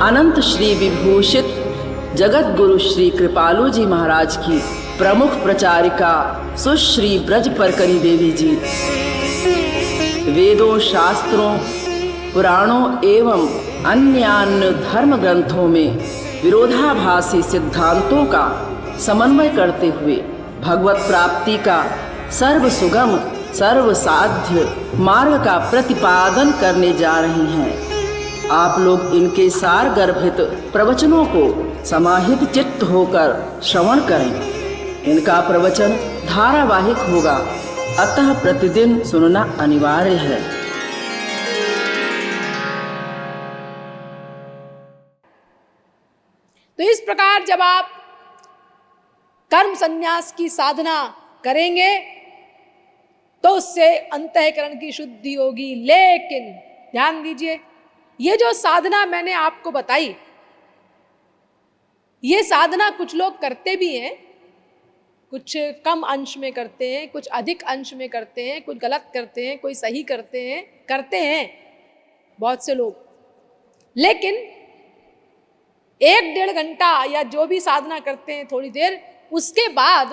अनंत श्री विभूषित जगत गुरु श्री कृपालु जी महाराज की प्रमुख प्रचारिका सुश्री ब्रज परकनी देवी जी वेदों, शास्त्रों, पुराणों एवं अन्य धर्म ग्रंथों में विरोधाभासी सिद्धांतों का समन्वय करते हुए भगवत प्राप्ति का सर्व सुगम सर्व साध्य मार्ग का प्रतिपादन करने जा रही हैं। आप लोग इनके सार गर्भित प्रवचनों को समाहित चित्त होकर श्रवण करें। इनका प्रवचन धारावाहिक होगा, अतः प्रतिदिन सुनना अनिवार्य है। तो इस प्रकार जब आप कर्म संन्यास की साधना करेंगे तो उससे अंतःकरण की शुद्धि होगी। लेकिन ध्यान दीजिए, ये जो साधना मैंने आपको बताई, ये साधना कुछ लोग करते भी हैं, कुछ कम अंश में करते हैं, कुछ अधिक अंश में करते हैं, कुछ गलत करते हैं, कोई सही करते हैं बहुत से लोग। लेकिन 1-1.5 घंटा या जो भी साधना करते हैं थोड़ी देर, उसके बाद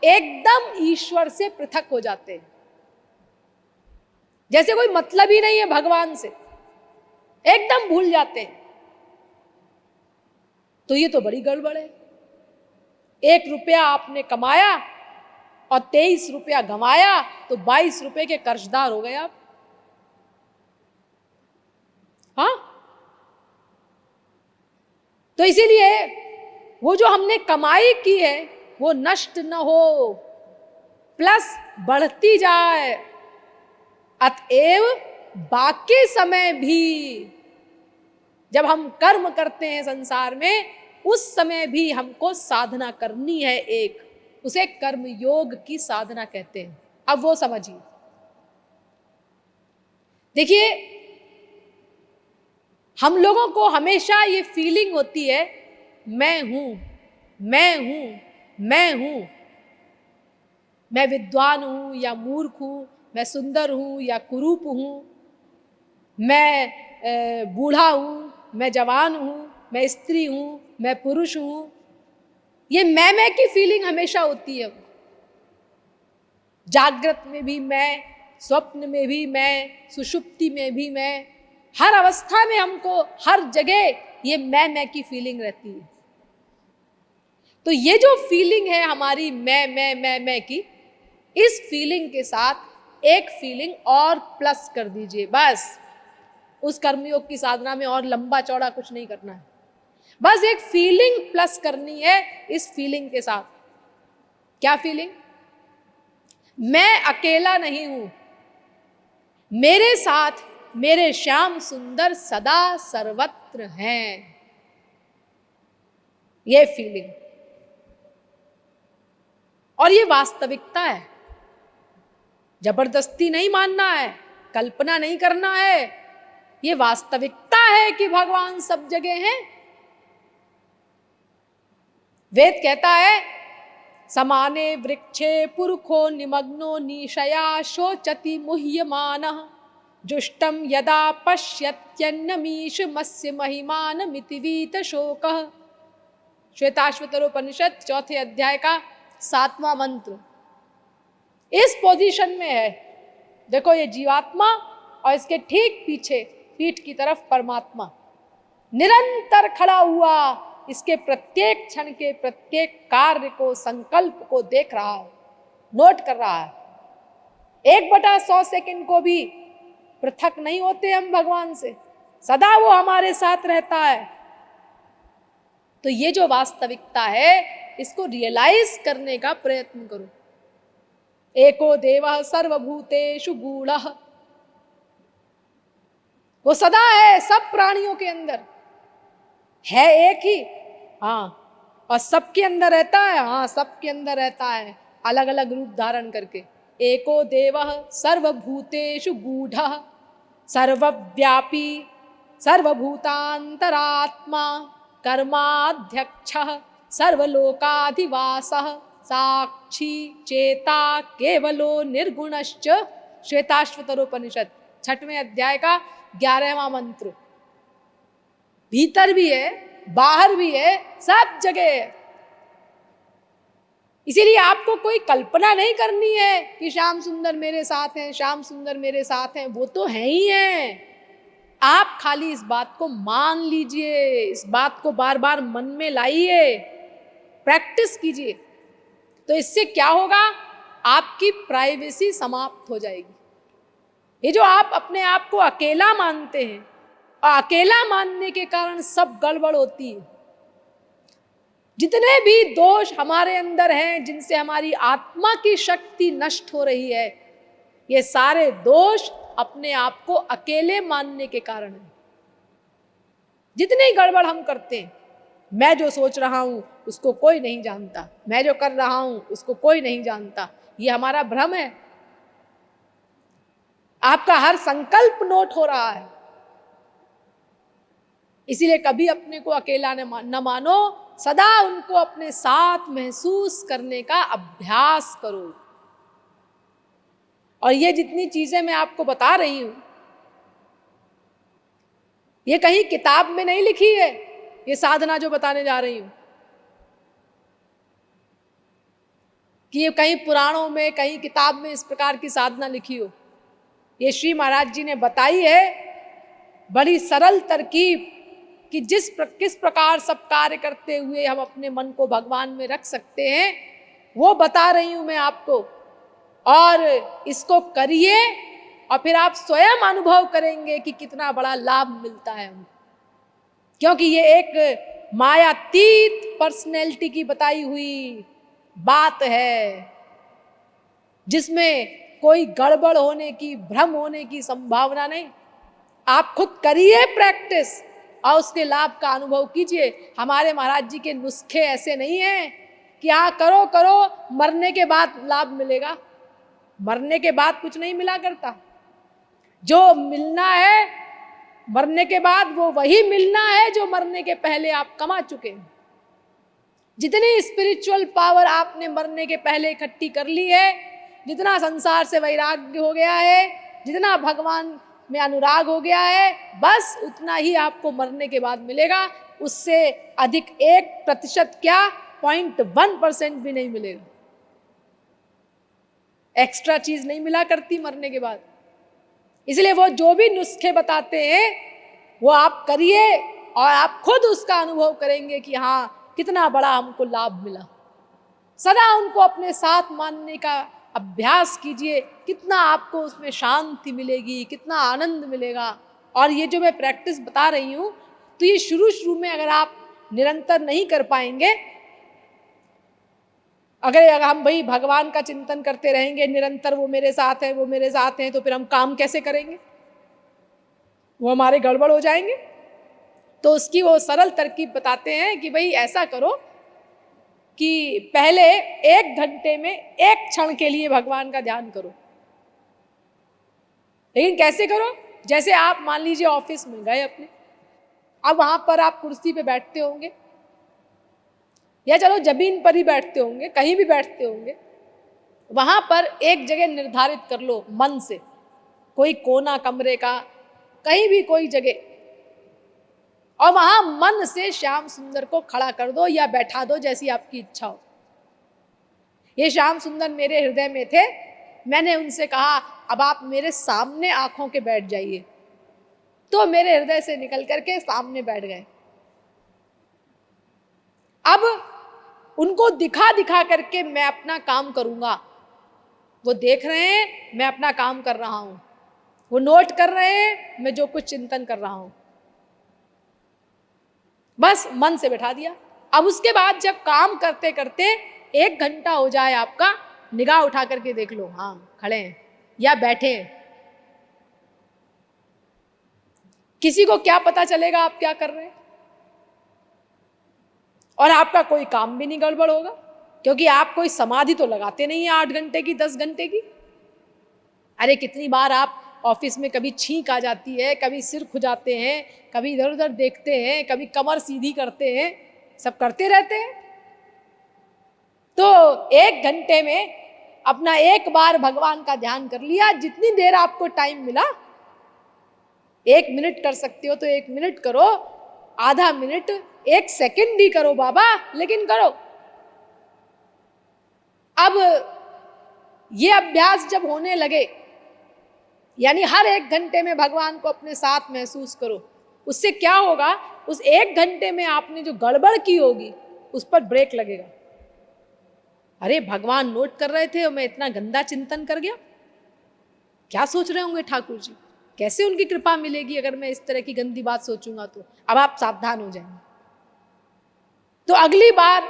एकदम ईश्वर से पृथक हो जाते हैं, जैसे कोई मतलब ही नहीं है भगवान से, एकदम भूल जाते हैं। तो ये तो बड़ी गड़बड़ है। 1 रुपया आपने कमाया और 23 रुपया गंवाया तो 22 रुपए के कर्जदार हो गए आप। हाँ, तो इसीलिए वो जो हमने कमाई की है वो नष्ट न हो, प्लस बढ़ती जाए। अतएव बाकी समय भी जब हम कर्म करते हैं संसार में, उस समय भी हमको साधना करनी है। उसे कर्म योग की साधना कहते हैं। अब वो समझिए, देखिए, हम लोगों को हमेशा ये फीलिंग होती है, मैं हूं, मैं हूं, मैं हूं, मैं विद्वान हूं या मूर्ख हूं, मैं सुंदर हूं या कुरूप हूं, मैं बूढ़ा हूं, मैं जवान हूं, मैं स्त्री हूं, मैं पुरुष हूं। ये मैं की फीलिंग हमेशा होती है। जागृत में भी मैं, स्वप्न में भी मैं, सुषुप्ति में भी मैं, हर अवस्था में हमको हर जगह ये मैं की फीलिंग रहती है। तो ये जो फीलिंग है हमारी मैं की, इस फीलिंग के साथ एक फीलिंग और प्लस कर दीजिए। बस उस कर्मयोग की साधना में और लंबा चौड़ा कुछ नहीं करना है, बस एक फीलिंग प्लस करनी है इस फीलिंग के साथ। क्या फीलिंग? मैं अकेला नहीं हूं, मेरे साथ मेरे श्याम सुंदर सदा सर्वत्र हैं। ये फीलिंग, और ये वास्तविकता है। जबरदस्ती नहीं मानना है, कल्पना नहीं करना है, ये वास्तविकता है कि भगवान सब जगह हैं। वेद कहता है, समाने वृक्षे पुरुखो निमग्नो निशया शोचति मुह्यमानः जुष्टम यदा पश्यत्यन्नमीश मस्य महिमानमिति वीत शोकः। श्वेताश्वतरोपनिषद 4 अध्याय का 7वां मंत्र इस पोजीशन में है। देखो, ये जीवात्मा और इसके ठीक पीछे पीठ की तरफ परमात्मा निरंतर खड़ा हुआ इसके प्रत्येक क्षण के प्रत्येक कार्य को, संकल्प को देख रहा है, नोट कर रहा है। 1/100 सेकंड को भी पृथक नहीं होते हम भगवान से, सदा वो हमारे साथ रहता है। तो ये जो वास्तविकता है, इसको रियलाइज करने का प्रयत्न करो। एको देवः सर्वभूतेषु गूढ़ः, वो सदा है सब प्राणियों के अंदर, है एक ही, हाँ, और सबके अंदर रहता है, हाँ, सबके अंदर रहता है, अलग अलग रूप धारण करके। एको देवः सर्वभूतेषु गूढ़ः सर्वव्यापी सर्वभूतांतरात्मा कर्माध्यक्षः सर्वलोकाधिवासः साक्षी चेता केवलो निर्गुणश्च। श्वेताश्वतरोपनिषद 6वें अध्याय का 11वां मंत्र। भीतर भी है, बाहर भी है, सब जगह है। इसीलिए आपको कोई कल्पना नहीं करनी है कि श्याम सुंदर मेरे साथ हैं, श्याम सुंदर मेरे साथ हैं, वो तो है ही हैं। आप खाली इस बात को मान लीजिए, इस बात को बार बार मन में लाइए, प्रैक्टिस कीजिए। तो इससे क्या होगा, आपकी प्राइवेसी समाप्त हो जाएगी। ये जो आप अपने आप को अकेला मानते हैं, और अकेला मानने के कारण सब गड़बड़ होती है। जितने भी दोष हमारे अंदर हैं, जिनसे हमारी आत्मा की शक्ति नष्ट हो रही है, ये सारे दोष अपने आप को अकेले मानने के कारण है। जितनी गड़बड़ हम करते हैं, मैं जो सोच रहा हूं उसको कोई नहीं जानता, मैं जो कर रहा हूं उसको कोई नहीं जानता, ये हमारा भ्रम है। आपका हर संकल्प नोट हो रहा है। इसीलिए कभी अपने को अकेला न मानो, सदा उनको अपने साथ महसूस करने का अभ्यास करो। और ये जितनी चीजें मैं आपको बता रही हूं, ये कहीं किताब में नहीं लिखी है। ये साधना जो बताने जा रही हूं कि ये कहीं पुराणों में, कहीं किताब में इस प्रकार की साधना लिखी हो, ये श्री महाराज जी ने बताई है। बड़ी सरल तरकीब कि किस प्रकार सब कार्य करते हुए हम अपने मन को भगवान में रख सकते हैं, वो बता रही हूं मैं आपको। और इसको करिए और फिर आप स्वयं अनुभव करेंगे कि कितना बड़ा लाभ मिलता है हमको। क्योंकि ये एक मायातीत पर्सनैलिटी की बताई हुई बात है, जिसमें कोई गड़बड़ होने की, भ्रम होने की संभावना नहीं। आप खुद करिए प्रैक्टिस और उसके लाभ का अनुभव कीजिए। हमारे महाराज जी के नुस्खे ऐसे नहीं हैं कि हाँ करो करो, मरने के बाद लाभ मिलेगा। मरने के बाद कुछ नहीं मिला करता। जो मिलना है मरने के बाद, वो वही मिलना है जो मरने के पहले आप कमा चुके हैं। जितनी स्पिरिचुअल पावर आपने मरने के पहले इकट्ठी कर ली है, जितना संसार से वैराग्य हो गया है, जितना भगवान में अनुराग हो गया है, बस उतना ही आपको मरने के बाद मिलेगा। उससे अधिक 1% क्या, 0.1% भी नहीं मिलेगा। एक्स्ट्रा चीज नहीं मिला करती मरने के बाद। इसलिए वो जो भी नुस्खे बताते हैं वो आप करिए और आप खुद उसका अनुभव करेंगे कि हाँ कितना बड़ा हमको लाभ मिला। सदा उनको अपने साथ मानने का अभ्यास कीजिए, कितना आपको उसमें शांति मिलेगी, कितना आनंद मिलेगा। और ये जो मैं प्रैक्टिस बता रही हूँ, तो ये शुरू में अगर आप निरंतर नहीं कर पाएंगे, अगर हम भाई भगवान का चिंतन करते रहेंगे निरंतर, वो मेरे साथ है, वो मेरे साथ हैं, तो फिर हम काम कैसे करेंगे? वो हमारे गड़बड़ हो जाएंगे। तो उसकी वो सरल तरकीब बताते हैं कि भाई ऐसा करो कि पहले 1 घंटे में 1 क्षण के लिए भगवान का ध्यान करो। लेकिन कैसे करो? जैसे आप मान लीजिए ऑफिस में गए अपने, अब वहां पर आप कुर्सी पे बैठते होंगे या चलो जमीन पर ही बैठते होंगे, कहीं भी बैठते होंगे। वहां पर एक जगह निर्धारित कर लो मन से, कोई कोना कमरे का, कहीं भी कोई जगह, और वहां मन से श्याम सुंदर को खड़ा कर दो या बैठा दो, जैसी आपकी इच्छा हो। ये श्याम सुंदर मेरे हृदय में थे, मैंने उनसे कहा अब आप मेरे सामने आंखों के बैठ जाइए, तो मेरे हृदय से निकल करके सामने बैठ गए। अब उनको दिखा दिखा करके मैं अपना काम करूंगा। वो देख रहे हैं मैं अपना काम कर रहा हूं, वो नोट कर रहे हैं मैं जो कुछ चिंतन कर रहा हूं, बस मन से बैठा दिया। अब उसके बाद जब काम करते करते 1 घंटा हो जाए आपका, निगाह उठा करके देख लो, हाँ खड़े हैं या बैठे हैं। किसी को क्या पता चलेगा आप क्या कर रहे हैं? और आपका कोई काम भी नहीं गड़बड़ होगा, क्योंकि आप कोई समाधि तो लगाते नहीं है 8 घंटे की, 10 घंटे की। अरे कितनी बार आप ऑफिस में कभी छींक आ जाती है, कभी सिर खुजाते हैं, कभी इधर उधर देखते हैं, कभी कमर सीधी करते हैं, सब करते रहते हैं। तो 1 घंटे में अपना एक बार भगवान का ध्यान कर लिया। जितनी देर आपको टाइम मिला, 1 मिनट कर सकते हो तो 1 मिनट करो, आधा मिनट, 1 सेकंड ही करो बाबा, लेकिन करो। अब ये अभ्यास जब होने लगे, यानी हर 1 घंटे में भगवान को अपने साथ महसूस करो, उससे क्या होगा, उस 1 घंटे में आपने जो गड़बड़ की होगी उस पर ब्रेक लगेगा। अरे भगवान नोट कर रहे थे और मैं इतना गंदा चिंतन कर गया, क्या सोच रहे होंगे ठाकुर जी, कैसे उनकी कृपा मिलेगी अगर मैं इस तरह की गंदी बात सोचूंगा। तो अब आप सावधान हो जाएंगे। तो अगली बार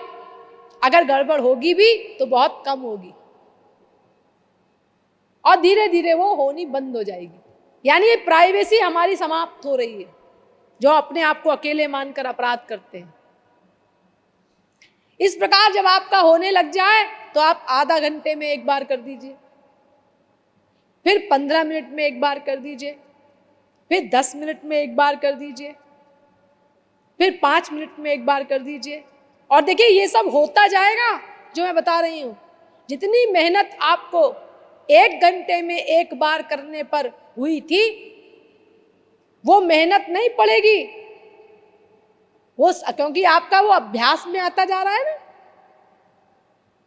अगर गड़बड़ होगी भी तो बहुत कम होगी और धीरे धीरे वो होनी बंद हो जाएगी। यानी ये प्राइवेसी हमारी समाप्त हो रही है, जो अपने आप को अकेले मानकर अपराध करते हैं। इस प्रकार जब आपका होने लग जाए तो आप आधा घंटे में एक बार कर दीजिए, फिर 15 मिनट में एक बार कर दीजिए, फिर 10 मिनट में एक बार कर दीजिए, फिर 5 मिनट में एक बार कर दीजिए। और देखिए ये सब होता जाएगा जो मैं बता रही हूं। जितनी मेहनत आपको 1 घंटे में एक बार करने पर हुई थी, वो मेहनत नहीं पड़ेगी, वो क्योंकि आपका वो अभ्यास में आता जा रहा है ना,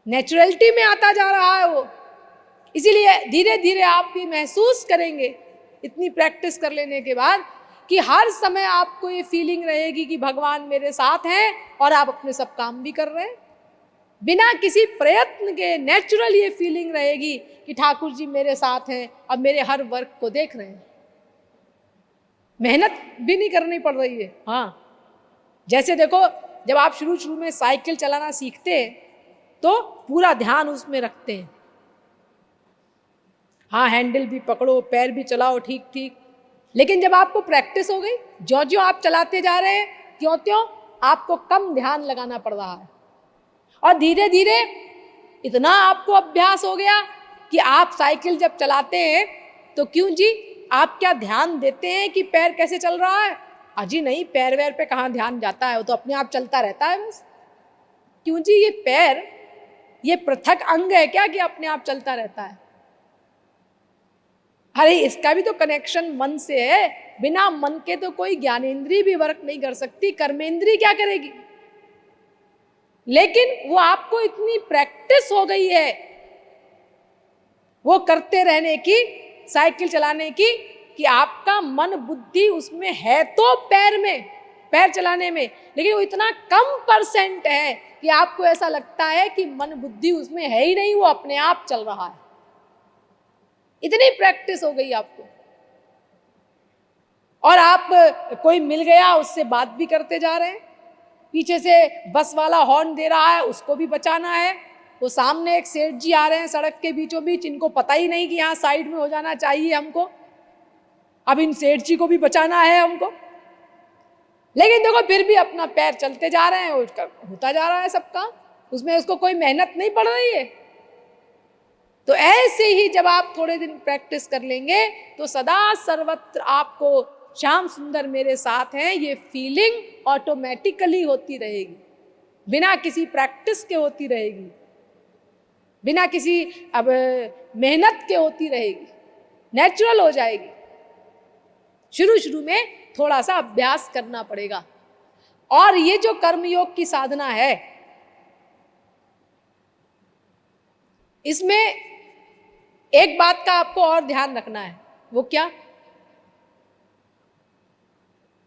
नेचुरलिटी में आता जा रहा है वो। इसीलिए धीरे धीरे आप भी महसूस करेंगे इतनी प्रैक्टिस कर लेने के बाद कि हर समय आपको ये फीलिंग रहेगी कि भगवान मेरे साथ हैं और आप अपने सब काम भी कर रहे हैं बिना किसी प्रयत्न के। नेचुरल ये फीलिंग रहेगी कि ठाकुर जी मेरे साथ हैं और मेरे हर वर्क को देख रहे हैं, मेहनत भी नहीं करनी पड़ रही है। हाँ, जैसे देखो जब आप शुरू में साइकिल चलाना सीखते हैं तो पूरा ध्यान उसमें रखते हैं, हाँ हैंडल भी पकड़ो, पैर भी चलाओ ठीक ठीक। लेकिन जब आपको प्रैक्टिस हो गई, जो जो आप चलाते जा रहे हैं त्यों त्यों आपको कम ध्यान लगाना पड़ रहा है और धीरे धीरे इतना आपको अभ्यास हो गया कि आप साइकिल जब चलाते हैं तो क्यों जी आप क्या ध्यान देते हैं कि पैर कैसे चल रहा है? अजी नहीं, पैर वैर पे कहाँ ध्यान जाता है, वो तो अपने आप चलता रहता है बस। क्यों जी, ये पैर ये पृथक अंग है क्या कि अपने आप चलता रहता है? अरे इसका भी तो कनेक्शन मन से है, बिना मन के तो कोई ज्ञानेंद्री भी वर्क नहीं कर सकती, कर्मेंद्री क्या करेगी? लेकिन वो आपको इतनी प्रैक्टिस हो गई है वो करते रहने की, साइकिल चलाने की, कि आपका मन बुद्धि उसमें है तो पैर में, पैर चलाने में, लेकिन वो इतना कम % है कि आपको ऐसा लगता है कि मन बुद्धि उसमें है ही नहीं, वो अपने आप चल रहा है। इतनी प्रैक्टिस हो गई आपको। और आप कोई मिल गया उससे बात भी करते जा रहे हैं, पीछे से बस वाला हॉर्न दे रहा है उसको भी बचाना है, वो सामने एक सेठ जी आ रहे हैं सड़क के बीचों बीच, इनको पता ही नहीं कि यहाँ साइड में हो जाना चाहिए हमको, अब इन सेठ जी को भी बचाना है हमको। लेकिन देखो फिर भी अपना पैर चलते जा रहे हैं, उसका होता जा रहा है सब काम, उसमें उसको कोई मेहनत नहीं पड़ रही है। तो ऐसे ही जब आप थोड़े दिन प्रैक्टिस कर लेंगे तो सदा सर्वत्र आपको श्याम सुंदर मेरे साथ हैं ये फीलिंग ऑटोमेटिकली होती रहेगी, बिना किसी प्रैक्टिस के होती रहेगी, बिना किसी अब मेहनत के होती रहेगी, नेचुरल हो जाएगी। शुरू में थोड़ा सा अभ्यास करना पड़ेगा। और ये जो कर्मयोग की साधना है, इसमें एक बात का आपको और ध्यान रखना है। वो क्या?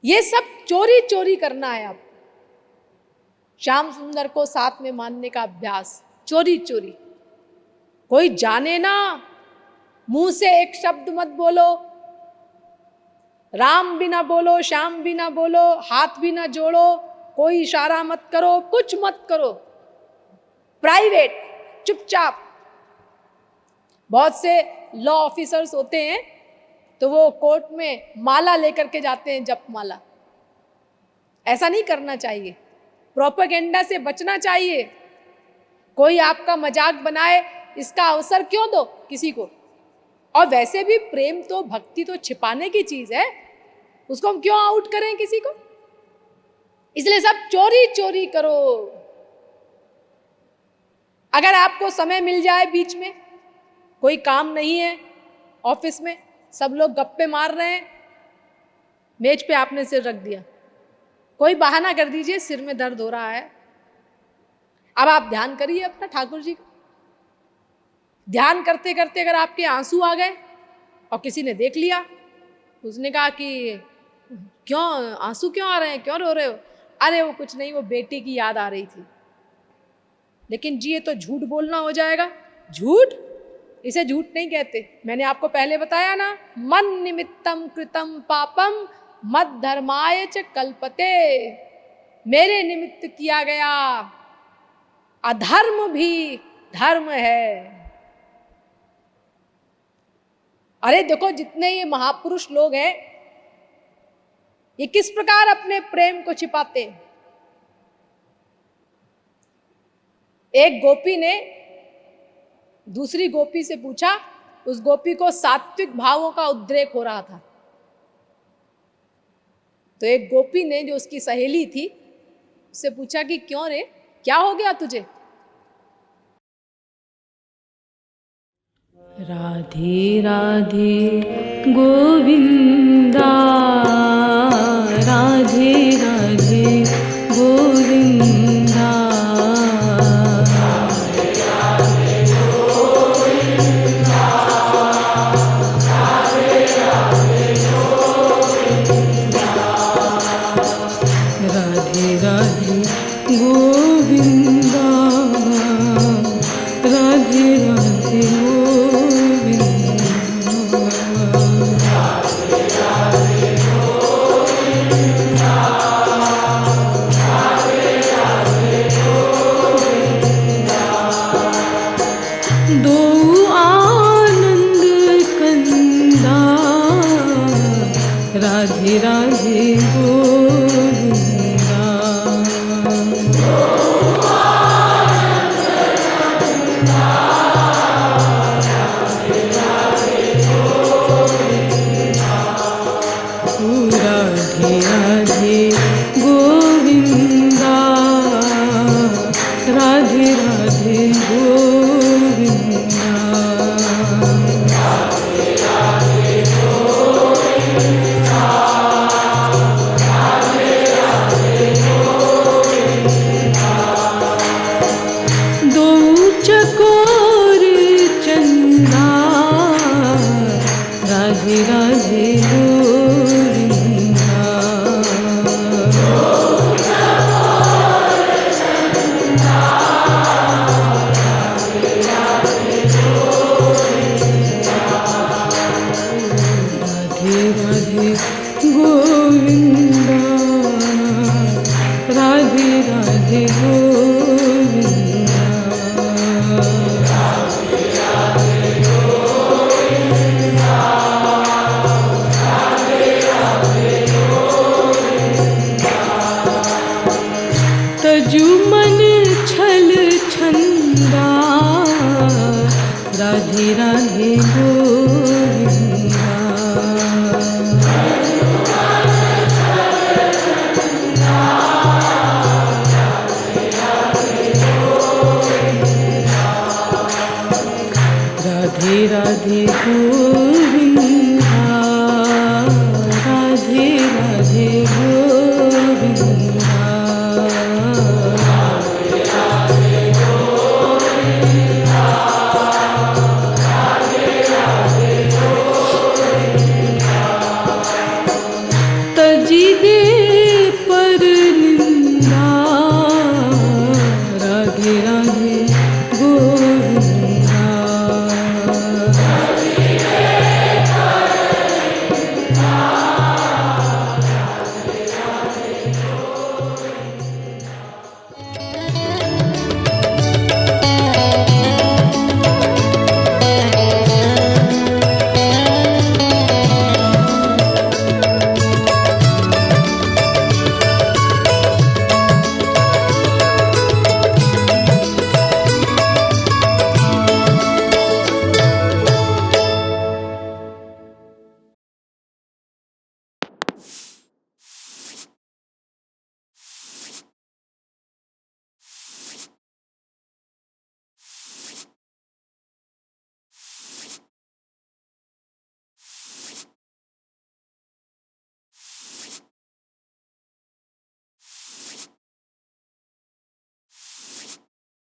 ये सब चोरी चोरी करना है आपको। श्याम सुंदर को साथ में मानने का अभ्यास चोरी चोरी, कोई जाने ना, मुंह से एक शब्द मत बोलो, राम भी ना बोलो, श्याम भी ना बोलो, हाथ भी ना जोड़ो, कोई इशारा मत करो, कुछ मत करो, प्राइवेट चुपचाप। बहुत से लॉ ऑफिसर्स होते हैं तो वो कोर्ट में माला लेकर के जाते हैं, जप माला। ऐसा नहीं करना चाहिए, प्रोपेगेंडा से बचना चाहिए। कोई आपका मजाक बनाए इसका अवसर क्यों दो किसी को? और वैसे भी प्रेम तो भक्ति तो छिपाने की चीज है, उसको हम क्यों आउट करें किसी को? इसलिए सब चोरी चोरी करो। अगर आपको समय मिल जाए, बीच में कोई काम नहीं है, ऑफिस में सब लोग गप्पे मार रहे हैं, मेज पे आपने सिर रख दिया, कोई बहाना कर दीजिए, सिर में दर्द हो रहा है। अब आप ध्यान करिए अपना ठाकुर जी का। ध्यान करते करते अगर आपके आंसू आ गए और किसी ने देख लिया, उसने कहा कि क्यों आंसू क्यों आ रहे हैं, क्यों रो रहे हो? अरे वो कुछ नहीं, वो बेटी की याद आ रही थी। लेकिन जी ये तो झूठ बोलना हो जाएगा। झूठ, इसे झूठ नहीं कहते। मैंने आपको पहले बताया ना, मन निमित्तम कृतम पापम मद धर्माय च कल्पते। मेरे निमित्त किया गया अधर्म भी धर्म है। अरे देखो, जितने ये महापुरुष लोग हैं, ये किस प्रकार अपने प्रेम को छिपाते हैं। एक गोपी ने दूसरी गोपी से पूछा, उस गोपी को सात्विक भावों का उद्रेक हो रहा था। तो एक गोपी ने, जो उसकी सहेली थी, उससे पूछा कि क्यों रे, क्या हो गया तुझे? राधे राधे गोविंदा, राधे राधे गोविंदा, राधे राधे गोविंदा, राधे राधे गोविंदा, राधे राधे गोविंदा, राधे राधे राधे राधे गोविंदा, राधे राधे गोविंदा, राधे राधे गोविंदा, राधे राधे गोविंदा, राधे राधे गोविंदा, राधे राधे गोविंदा, तजु मन छल छंदा, राधे राधे गोविंदा, राधे राधे गोविंदा,